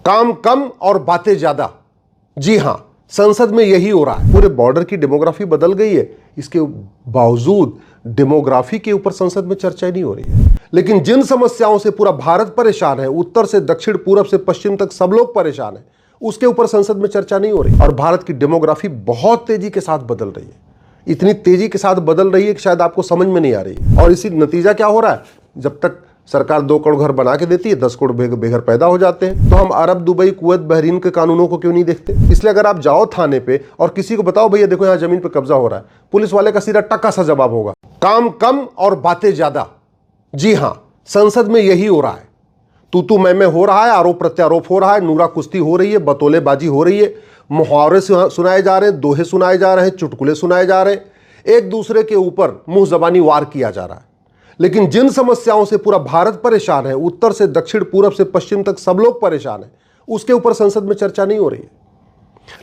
काम कम और बातें ज्यादा। जी हां, संसद में यही हो रहा है। पूरे बॉर्डर की डेमोग्राफी बदल गई है, इसके बावजूद डेमोग्राफी के ऊपर संसद में चर्चा नहीं हो रही है। लेकिन जिन समस्याओं से पूरा भारत परेशान है, उत्तर से दक्षिण, पूरब से पश्चिम तक सब लोग परेशान है, उसके ऊपर संसद में चर्चा नहीं हो रही। और भारत की डेमोग्राफी बहुत तेजी के साथ बदल रही है, इतनी तेजी के साथ बदल रही है कि शायद आपको समझ में नहीं आ रही। और इसी नतीजा क्या हो रहा है, जब तक सरकार 2 करोड़ घर बना के देती है, 10 करोड़ बेघर पैदा हो जाते हैं। तो हम अरब, दुबई, कुवैत, बहरीन के कानूनों को क्यों नहीं देखते? इसलिए अगर आप जाओ थाने पे और किसी को बताओ भैया देखो यहाँ जमीन पे कब्जा हो रहा है, पुलिस वाले का सीधा टक्का सा जवाब होगा, काम कम और बातें ज्यादा। जी हां, संसद में यही हो रहा है। तू मैं हो रहा है, आरोप प्रत्यारोप हो रहा है, नूरा कुश्ती हो रही है, बतौलेबाजी हो रही है, मुहावरे सुनाए जा रहे हैं, दोहे सुनाए जा रहे हैं, चुटकुले सुनाए जा रहे हैं, एक दूसरे के ऊपर मुंह जबानी वार किया जा रहा है। लेकिन जिन समस्याओं से पूरा भारत परेशान है, उत्तर से दक्षिण, पूरब से पश्चिम तक सब लोग परेशान है, उसके ऊपर संसद में चर्चा नहीं हो रही है।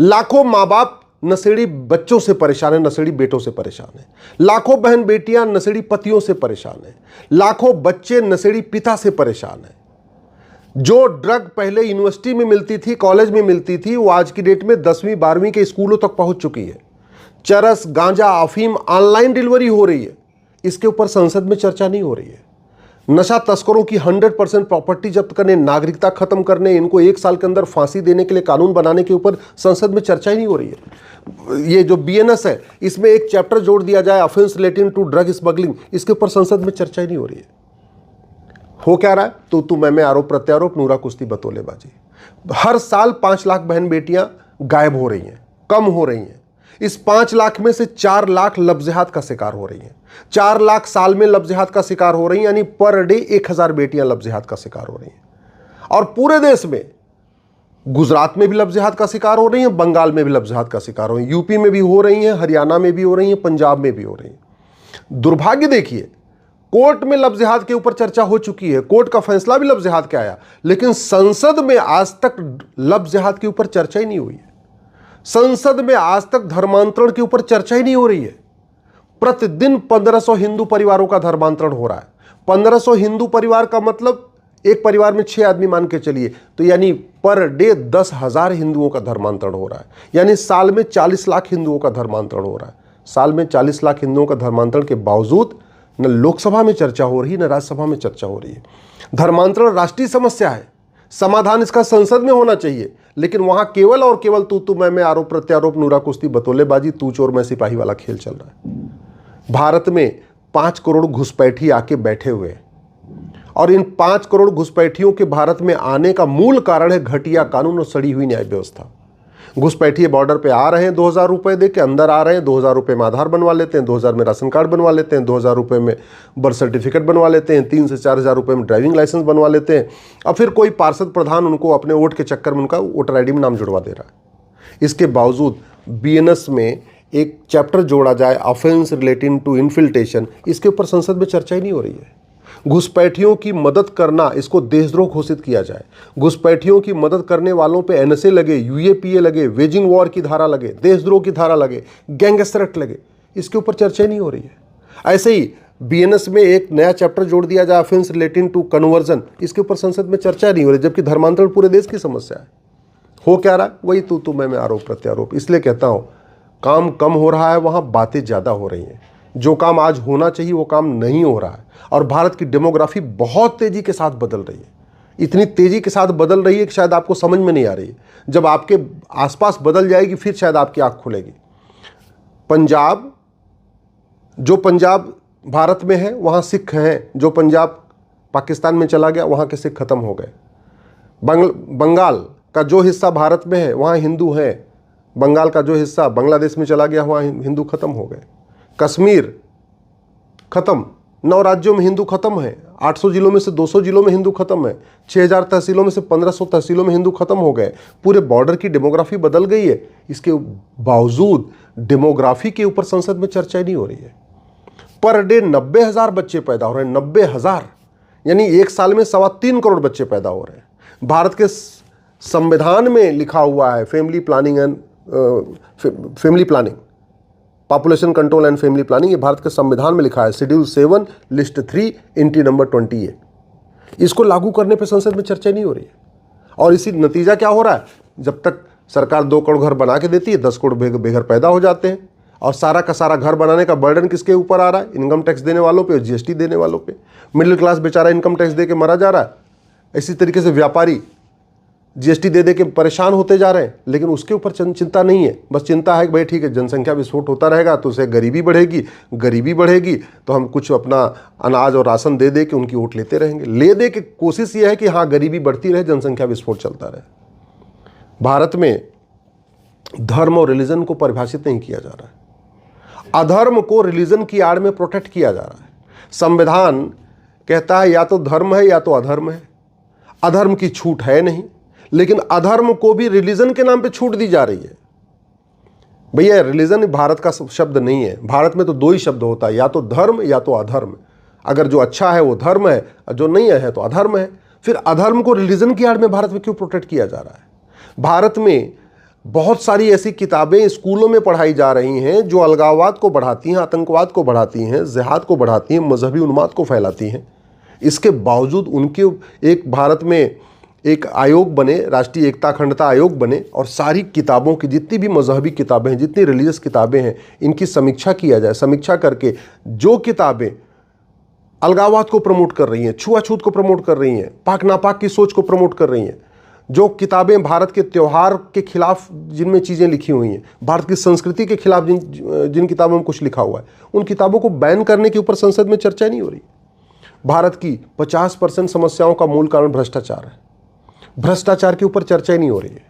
लाखों माँ बाप नशेड़ी बच्चों से परेशान है, नशेड़ी बेटों से परेशान है। लाखों बहन बेटियां नशेड़ी पतियों से परेशान है। लाखों बच्चे नशेड़ी पिता से परेशान है। जो ड्रग पहले यूनिवर्सिटी में मिलती थी, कॉलेज में मिलती थी, वो आज की डेट में 10वीं 12वीं के स्कूलों तक पहुंच चुकी है। चरस, गांजा, अफीम ऑनलाइन डिलीवरी हो रही है, इसके ऊपर संसद में चर्चा नहीं हो रही है। नशा तस्करों की 100% प्रॉपर्टी जब्त करने, नागरिकता खत्म करने, इनको 1 साल के अंदर फांसी देने के लिए कानून बनाने के ऊपर संसद में चर्चा ही नहीं हो रही है। ये जो BNS है, इसमें एक चैप्टर जोड़ दिया जाए, offence relating to drug smuggling, इसके ऊपर संसद में चर्चा ही नहीं हो रही है। हो क्या रहा है, तू मैं, आरोप प्रत्यारोप, नूरा कुश्ती, बतौलेबाजी। हर साल 5 लाख बहन बेटियां गायब हो रही हैं, कम हो रही हैं। इस 5 लाख में से 4 लाख लफ्ज़-ए-हाथ का शिकार हो रही हैं। 4 लाख साल में लफ्ज़-ए-हाथ का शिकार हो रही हैं, यानी पर डे 1000 बेटियां लफ्ज़-ए-हाथ का शिकार हो रही हैं। और पूरे देश में गुजरात में भी लफ्ज़-ए-हाथ का शिकार हो रही हैं, बंगाल में भी लफ्ज़-ए-हाथ का शिकार हो रही हैं, यूपी में भी हो रही हैं, हरियाणा में भी हो रही हैं, पंजाब में भी हो रही हैं। दुर्भाग्य देखिए, कोर्ट में लफ्ज़-ए-हाथ के ऊपर चर्चा हो चुकी है, कोर्ट का फैसला भी लफ्ज़-ए-हाथ के आया, लेकिन संसद में आज तक लफ्ज़-ए-हाथ के ऊपर चर्चा ही नहीं हुई है। संसद में आज तक धर्मांतरण के ऊपर चर्चा ही नहीं हो रही है। प्रतिदिन 1500 हिंदू परिवारों का धर्मांतरण हो रहा है। 1500 हिंदू परिवार का मतलब एक परिवार में 6 आदमी मान के चलिए, तो यानी पर डे 10,000 हिंदुओं का धर्मांतरण हो रहा है। यानी साल में 40 लाख हिंदुओं का धर्मांतरण हो रहा है। साल में 40 लाख हिंदुओं का धर्मांतरण के बावजूद न लोकसभा में चर्चा हो रही, न राज्यसभा में चर्चा हो रही है। धर्मांतरण राष्ट्रीय समस्या है, समाधान इसका संसद में होना चाहिए, लेकिन वहां केवल और केवल तू मैं, आरोप प्रत्यारोप, नूरा कुश्ती, बतौलेबाजी, तू चोर मैं सिपाही वाला खेल चल रहा है। भारत में 5 करोड़ घुसपैठी आके बैठे हुए हैं, और इन 5 करोड़ घुसपैठियों के भारत में आने का मूल कारण है घटिया कानून और सड़ी हुई न्याय व्यवस्था। घुसपैठिए बॉर्डर पे आ रहे हैं, 2000 रुपए दे के अंदर आ रहे हैं, 2000 रुपए में आधार बनवा लेते हैं, 2000 में राशन कार्ड बनवा लेते हैं, 2000 रुपए में बर्थ सर्टिफिकेट बनवा लेते हैं, 3 से 4000 रुपए में ड्राइविंग लाइसेंस बनवा लेते हैं, और फिर कोई पार्षद प्रधान उनको अपने वोट के चक्कर में उनका वोटर ID में नाम जुड़वा दे रहा है। इसके बावजूद BNS में एक चैप्टर जोड़ा जाए, ऑफेंस रिलेटिंग टू इन्फिल्ट्रेशन, इसके ऊपर संसद में चर्चा ही नहीं हो रही है। घुसपैठियों की मदद करना, इसको देशद्रोह घोषित किया जाए। घुसपैठियों की मदद करने वालों पे NSA लगे, UAPA लगे, वेजिंग वॉर की धारा लगे, देशद्रोह की धारा लगे, गैंगस्टर एक्ट लगे, इसके ऊपर चर्चा नहीं हो रही है। ऐसे ही BNS में एक नया चैप्टर जोड़ दिया जाए, ऑफेंस रिलेटिंग टू कन्वर्जन, इसके ऊपर संसद में चर्चा नहीं हो रही, जबकि धर्मांतरण पूरे देश की समस्या है। हो क्या रहा है, वही तू मैं, आरोप प्रत्यारोप। इसलिए कहता हूं, काम कम हो रहा है, वहां बातें ज्यादा हो रही हैं। जो काम आज होना चाहिए वो काम नहीं हो रहा है। और भारत की डेमोग्राफी बहुत तेजी के साथ बदल रही है, इतनी तेजी के साथ बदल रही है कि शायद आपको समझ में नहीं आ रही है। जब आपके आसपास बदल जाएगी फिर शायद आपकी आंख खुलेगी। पंजाब, जो पंजाब भारत में है वहाँ सिख हैं, जो पंजाब पाकिस्तान में चला गया वहाँ के सिख खत्म हो गए। बंगाल का जो हिस्सा भारत में है वहाँ हिंदू हैं, बंगाल का जो हिस्सा बांग्लादेश में चला गया वहाँ हिंदू खत्म हो गए। कश्मीर खत्म, 9 राज्यों में हिंदू खत्म है, 800 जिलों में से 200 जिलों में हिंदू खत्म है, 6000 तहसीलों में से 1500 तहसीलों में हिंदू खत्म हो गए। पूरे बॉर्डर की डेमोग्राफी बदल गई है, इसके बावजूद डेमोग्राफी के ऊपर संसद में चर्चा नहीं हो रही है। पर डे 90,000 बच्चे पैदा हो रहे हैं, 90,000, यानी 1 साल में 3.25 करोड़ बच्चे पैदा हो रहे हैं। भारत के संविधान में लिखा हुआ है family planning, population control and family planning, ये भारत के संविधान में लिखा है, शेड्यूल 7 लिस्ट 3 एंट्री नंबर 28। इसको लागू करने पे संसद में चर्चा नहीं हो रही है। और इसी नतीजा क्या हो रहा है, जब तक सरकार 2 करोड़ घर बना के देती है, 10 करोड़ बेघर पैदा हो जाते हैं। और सारा का सारा घर बनाने का बर्डन किसके ऊपर आ रहा है, इनकम टैक्स देने वालों पे और जीएसटी देने वालों पे। मिडिल क्लास बेचारा इनकम टैक्स दे के मरा जा रहा है, इसी तरीके से व्यापारी जीएसटी दे के परेशान होते जा रहे हैं, लेकिन उसके ऊपर चिंता नहीं है। बस चिंता है कि भाई ठीक है, जनसंख्या विस्फोट होता रहेगा तो उससे गरीबी बढ़ेगी तो हम कुछ अपना अनाज और राशन दे के उनकी वोट लेते रहेंगे। ले दे के कोशिश ये है कि हाँ गरीबी बढ़ती रहे, जनसंख्या विस्फोट चलता रहे। भारत में धर्म और रिलीजन को परिभाषित नहीं किया जा रहा है, अधर्म को रिलीजन की आड़ में प्रोटेक्ट किया जा रहा है। संविधान कहता है या तो धर्म है या तो अधर्म है, अधर्म की छूट है नहीं, लेकिन अधर्म को भी रिलीजन के नाम पे छूट दी जा रही है। भैया रिलीजन भारत का शब्द नहीं है, भारत में तो 2 ही शब्द होता है, या तो धर्म या तो अधर्म। अगर जो अच्छा है वो धर्म है और जो नहीं है तो अधर्म है। फिर अधर्म को रिलीजन की आड़ में भारत में क्यों प्रोटेक्ट किया जा रहा है? भारत में बहुत सारी ऐसी किताबें स्कूलों में पढ़ाई जा रही हैं जो अलगाववाद को बढ़ाती हैं, आतंकवाद को बढ़ाती हैं, जिहाद को बढ़ाती हैं, मजहबी उन्माद को फैलाती हैं। इसके बावजूद उनके एक भारत में एक आयोग बने, राष्ट्रीय एकता अखंडता आयोग बने, और सारी किताबों की जितनी भी मजहबी किताबें हैं, जितनी रिलीजियस किताबें हैं, इनकी समीक्षा किया जाए। समीक्षा करके जो किताबें अलगाववाद को प्रमोट कर रही हैं, छुआछूत को प्रमोट कर रही हैं, पाक नापाक की सोच को प्रमोट कर रही हैं, जो किताबें भारत के त्यौहार के खिलाफ जिनमें चीज़ें लिखी हुई हैं, भारत की संस्कृति के खिलाफ जिन किताबों में कुछ लिखा हुआ है, उन किताबों को बैन करने के ऊपर संसद में चर्चा नहीं हो रही। भारत की 50% समस्याओं का मूल कारण भ्रष्टाचार है, भ्रष्टाचार के ऊपर चर्चा ही नहीं हो रही है।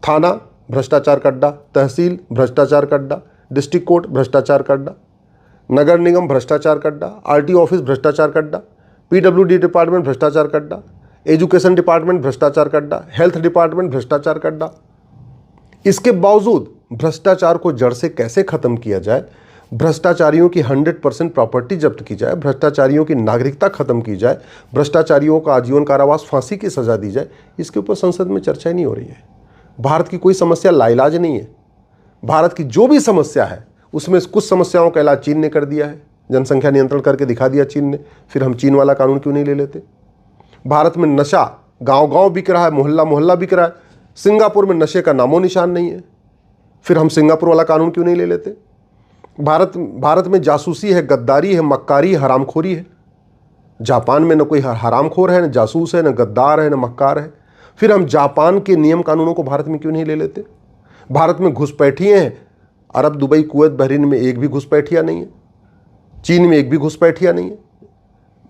थाना भ्रष्टाचार का अड्डा, तहसील भ्रष्टाचार का अड्डा, डिस्ट्रिक्ट कोर्ट भ्रष्टाचार का अड्डा, नगर निगम भ्रष्टाचार का अड्डा, आरटीओ ऑफिस भ्रष्टाचार का अड्डा, पीडब्ल्यूडी डिपार्टमेंट भ्रष्टाचार का अड्डा, एजुकेशन डिपार्टमेंट भ्रष्टाचार का अड्डा, हेल्थ डिपार्टमेंट भ्रष्टाचार का अड्डा। इसके बावजूद भ्रष्टाचार को जड़ से कैसे खत्म किया जाए, भ्रष्टाचारियों की 100% प्रॉपर्टी जब्त की जाए, भ्रष्टाचारियों की नागरिकता खत्म की जाए, भ्रष्टाचारियों का आजीवन कारावास, फांसी की सजा दी जाए, इसके ऊपर संसद में चर्चा ही नहीं हो रही है। भारत की कोई समस्या लाइलाज नहीं है। भारत की जो भी समस्या है उसमें कुछ समस्याओं का इलाज चीन ने कर दिया है, जनसंख्या नियंत्रण करके दिखा दिया चीन ने। फिर हम चीन वाला कानून क्यों नहीं ले लेते? भारत में नशा गांव-गांव बिक रहा है, मोहल्ला-मोहल्ला बिक रहा है। सिंगापुर में नशे का नामो निशान नहीं है, फिर हम सिंगापुर वाला कानून क्यों नहीं ले लेते? भारत में जासूसी है, गद्दारी है, मक्कारी, हरामखोरी है। जापान में न कोई हरामखोर है, न जासूस है, न गद्दार है, न मक्कार है। फिर हम जापान के नियम कानूनों को भारत में क्यों नहीं ले लेते? भारत में घुसपैठिए हैं, अरब, दुबई, कुवैत, बहरीन में एक भी घुसपैठिया नहीं है, चीन में एक भी घुसपैठिया नहीं है,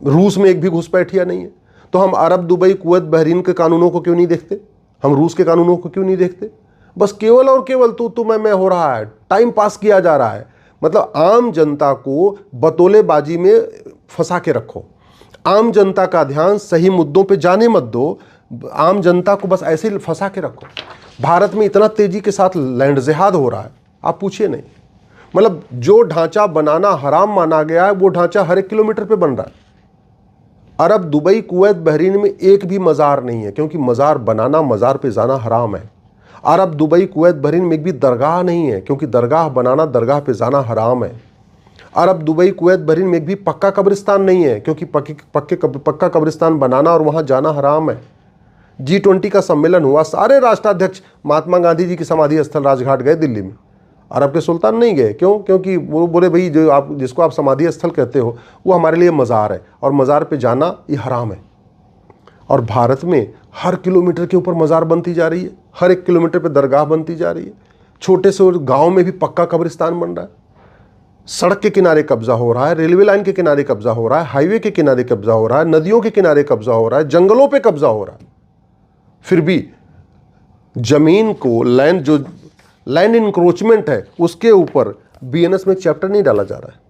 रूस में एक भी घुसपैठिया नहीं है। तो हम अरब, दुबई, कुवैत, बहरीन के कानूनों को क्यों नहीं देखते? हम रूस के कानूनों को क्यों नहीं देखते? बस केवल और केवल तू मैं हो रहा है, टाइम पास किया जा रहा है। मतलब आम जनता को बतौलेबाजी में फंसा के रखो, आम जनता का ध्यान सही मुद्दों पे जाने मत दो, आम जनता को बस ऐसे ही फंसा के रखो। भारत में इतना तेजी के साथ लैंड जिहाद हो रहा है, आप पूछिए नहीं। मतलब जो ढांचा बनाना हराम माना गया है वो ढांचा हर 1 किलोमीटर पे बन रहा है। अरब, दुबई, कुवैत, बहरीन में एक भी मज़ार नहीं है, क्योंकि मज़ार बनाना, मज़ार पे जाना हराम है। अरब, दुबई, कुवैत, बहरीन में एक भी दरगाह नहीं है, क्योंकि दरगाह बनाना, दरगाह पे जाना हराम है। अरब, दुबई, कुवैत, बहरीन में एक भी पक्का कब्रिस्तान नहीं है, क्योंकि पक्का कब्रिस्तान बनाना और वहाँ जाना हराम है। G20 का सम्मेलन हुआ, सारे राष्ट्राध्यक्ष महात्मा गांधी जी की समाधि स्थल राजघाट गए दिल्ली में, अरब के सुल्तान नहीं गए। क्यों? क्योंकि वो बोले भाई जिसको आप समाधि स्थल कहते हो वो हमारे लिए मज़ार है, और मज़ार पे जाना ये हराम है। और भारत में हर किलोमीटर के ऊपर मज़ार बनती जा रही है, हर 1 किलोमीटर पे दरगाह बनती जा रही है, छोटे से गांव में भी पक्का कब्रिस्तान बन रहा है, सड़क के किनारे कब्जा हो रहा है, रेलवे लाइन के किनारे कब्जा हो रहा है, हाईवे के किनारे कब्जा हो रहा है, नदियों के किनारे कब्जा हो रहा है, जंगलों पे कब्जा हो रहा है। फिर भी जमीन को लैंड इंक्रोचमेंट है उसके ऊपर बीएनएस में एक चैप्टर नहीं डाला जा रहा है।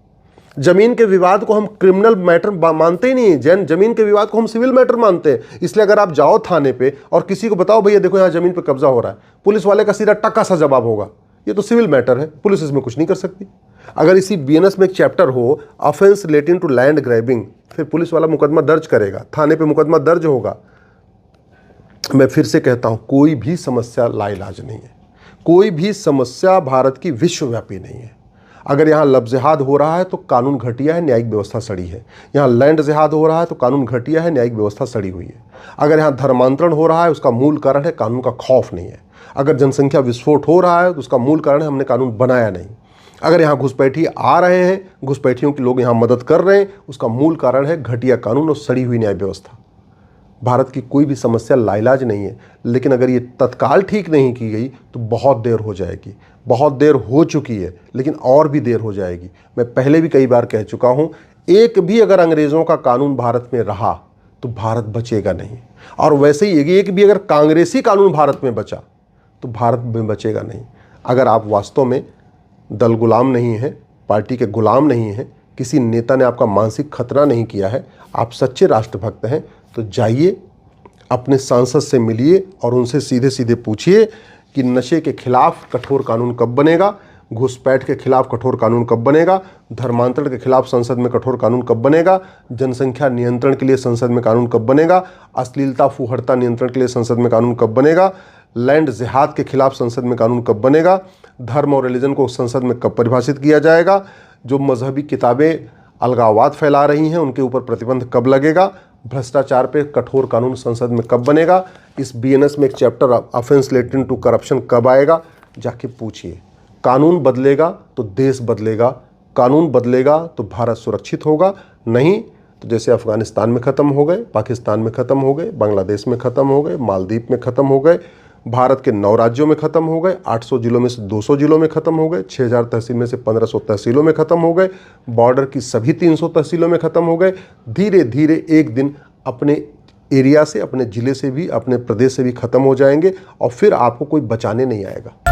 जमीन के विवाद को हम क्रिमिनल मैटर मानते ही नहीं, जमीन के विवाद को हम सिविल मैटर मानते हैं। इसलिए अगर आप जाओ थाने पे और किसी को बताओ भैया देखो यहाँ जमीन पे कब्जा हो रहा है, पुलिस वाले का सीधा टक्का सा जवाब होगा, ये तो सिविल मैटर है, पुलिस इसमें कुछ नहीं कर सकती। अगर इसी बीएनएस में एक चैप्टर हो offence relating to land grabbing, फिर पुलिस वाला मुकदमा दर्ज करेगा, थाने पे मुकदमा दर्ज होगा। मैं फिर से कहता हूं, कोई भी समस्या लाइलाज नहीं है, कोई भी समस्या भारत की विश्वव्यापी नहीं है। अगर यहाँ लव जिहाद हो रहा है तो कानून घटिया है, न्यायिक व्यवस्था सड़ी है। यहाँ लैंड जिहाद हो रहा है तो कानून घटिया है, न्यायिक व्यवस्था सड़ी हुई है। अगर यहाँ धर्मांतरण हो रहा है उसका मूल कारण है कानून का खौफ नहीं है। अगर जनसंख्या विस्फोट हो रहा है तो उसका मूल कारण है हमने कानून बनाया नहीं। अगर यहाँ घुसपैठी आ रहे हैं, घुसपैठियों के लोग यहाँ मदद कर रहे हैं, उसका मूल कारण है घटिया कानून और सड़ी हुई न्याय व्यवस्था। भारत की कोई भी समस्या लाइलाज नहीं है, लेकिन अगर ये तत्काल ठीक नहीं की गई तो बहुत देर हो जाएगी। बहुत देर हो चुकी है, लेकिन और भी देर हो जाएगी। मैं पहले भी कई बार कह चुका हूँ, एक भी अगर अंग्रेज़ों का कानून भारत में रहा तो भारत बचेगा नहीं। और वैसे ही एक भी अगर कांग्रेसी कानून भारत में बचा तो भारत में बचेगा नहीं। अगर आप वास्तव में दल गुलाम नहीं हैं, पार्टी के गुलाम नहीं हैं, किसी नेता ने आपका मानसिक खतरा नहीं किया है, आप सच्चे राष्ट्रभक्त हैं, तो जाइए अपने सांसद से मिलिए और उनसे सीधे सीधे पूछिए कि नशे के खिलाफ कठोर कानून कब बनेगा, घुसपैठ के खिलाफ कठोर कानून कब बनेगा, धर्मांतरण के खिलाफ संसद में कठोर कानून कब बनेगा, जनसंख्या नियंत्रण के लिए संसद में कानून कब बनेगा, अश्लीलता फूहड़ता नियंत्रण के लिए संसद में कानून कब बनेगा, लैंड जिहाद के खिलाफ संसद में कानून कब बनेगा, धर्म और रिलीजन को संसद में कब परिभाषित किया जाएगा, जो मजहबी किताबें अलगाववाद फैला रही हैं उनके ऊपर प्रतिबंध कब लगेगा, भ्रष्टाचार पे कठोर कानून संसद में कब बनेगा, इस बीएनएस में एक chapter offence related to corruption कब आएगा, जाके पूछिए। कानून बदलेगा तो देश बदलेगा, कानून बदलेगा तो भारत सुरक्षित होगा। नहीं तो जैसे अफगानिस्तान में ख़त्म हो गए, पाकिस्तान में ख़त्म हो गए, बांग्लादेश में ख़त्म हो गए, मालदीव में ख़त्म हो गए, भारत के 9 राज्यों में ख़त्म हो गए, 800 जिलों में से 200 जिलों में ख़त्म हो गए, 6000 तहसील में से 1500 तहसीलों में ख़त्म हो गए, बॉर्डर की सभी 300 तहसीलों में ख़त्म हो गए। धीरे धीरे एक दिन अपने एरिया से, अपने ज़िले से भी, अपने प्रदेश से भी ख़त्म हो जाएंगे और फिर आपको कोई बचाने नहीं आएगा।